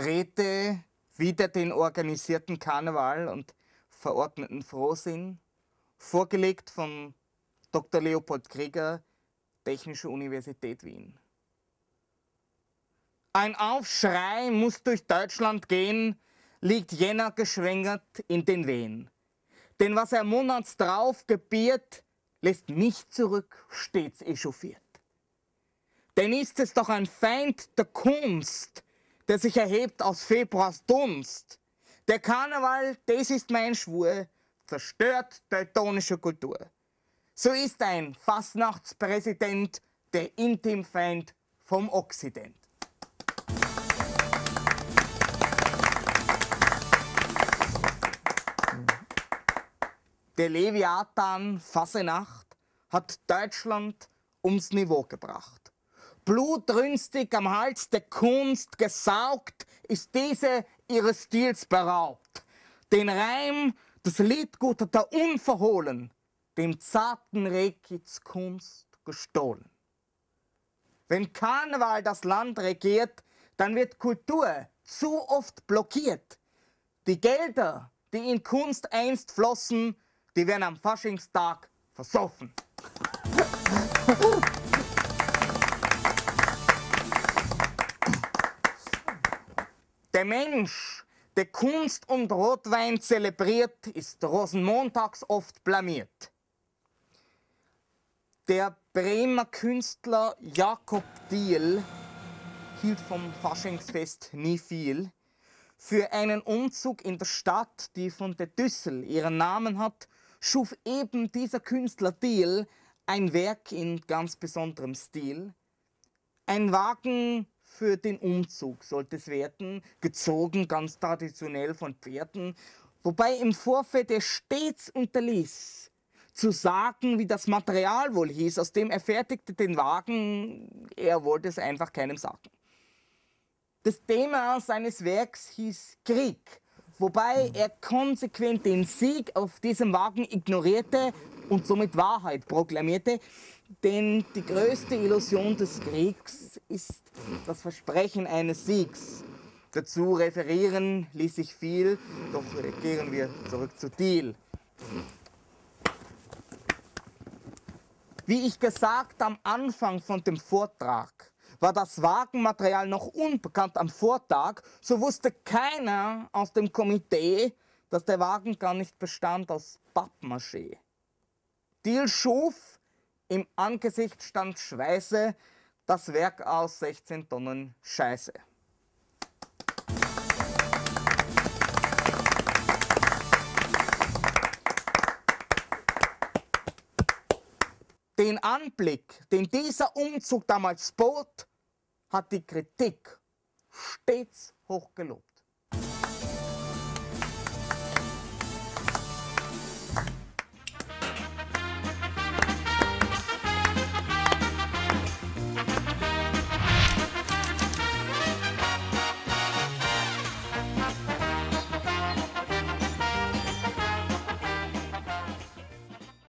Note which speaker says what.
Speaker 1: vertrete wieder den organisierten Karneval und verordneten Frohsinn, vorgelegt von Dr. Leopold Krieger, Technische Universität Wien. Ein Aufschrei muss durch Deutschland gehen, liegt Jänner geschwängert in den Wehen. Denn was er monats drauf gebiert, lässt mich zurück, stets echauffiert. Denn ist es doch ein Feind der Kunst, der sich erhebt aus Februars Dunst. Der Karneval, das ist mein Schwur, zerstört teutonische Kultur. So ist ein Fastnachtspräsident der Intimfeind vom Okzident. Der Leviathan Fasenacht hat Deutschland ums Niveau gebracht. Blutrünstig am Hals der Kunst gesaugt, ist diese ihres Stils beraubt. Den Reim, das Liedgut hat er unverhohlen, dem zarten Rehkitz Kunst gestohlen. Wenn Karneval das Land regiert, dann wird Kultur zu oft blockiert. Die Gelder, die in Kunst einst flossen, die werden am Faschingstag versoffen. Der Mensch, der Kunst und Rotwein zelebriert, ist Rosenmontags oft blamiert. Der Bremer Künstler Jakob Diehl hielt vom Faschingsfest nie viel. Für einen Umzug in der Stadt, die von der Düssel ihren Namen hat, schuf eben dieser Künstler Diehl ein Werk in ganz besonderem Stil. Ein Wagen für den Umzug sollte es werden, gezogen ganz traditionell von Pferden, wobei im Vorfeld er stets unterließ, zu sagen, wie das Material wohl hieß, aus dem er fertigte den Wagen, er wollte es einfach keinem sagen. Das Thema seines Werks hieß Krieg, wobei er konsequent den Sieg auf diesem Wagen ignorierte und somit Wahrheit proklamierte, denn die größte Illusion des Kriegs ist das Versprechen eines Siegs. Dazu referieren ließ sich viel, doch kehren wir zurück zu Diehl. Wie ich gesagt am Anfang von dem Vortrag, war das Wagenmaterial noch unbekannt am Vortag, so wusste keiner aus dem Komitee, dass der Wagen gar nicht bestand aus Pappmaché. Diehl schuf, im Angesicht stand Schweiße, das Werk aus 16 Tonnen Scheiße. Den Anblick, den dieser Umzug damals bot, hat die Kritik stets hoch gelobt.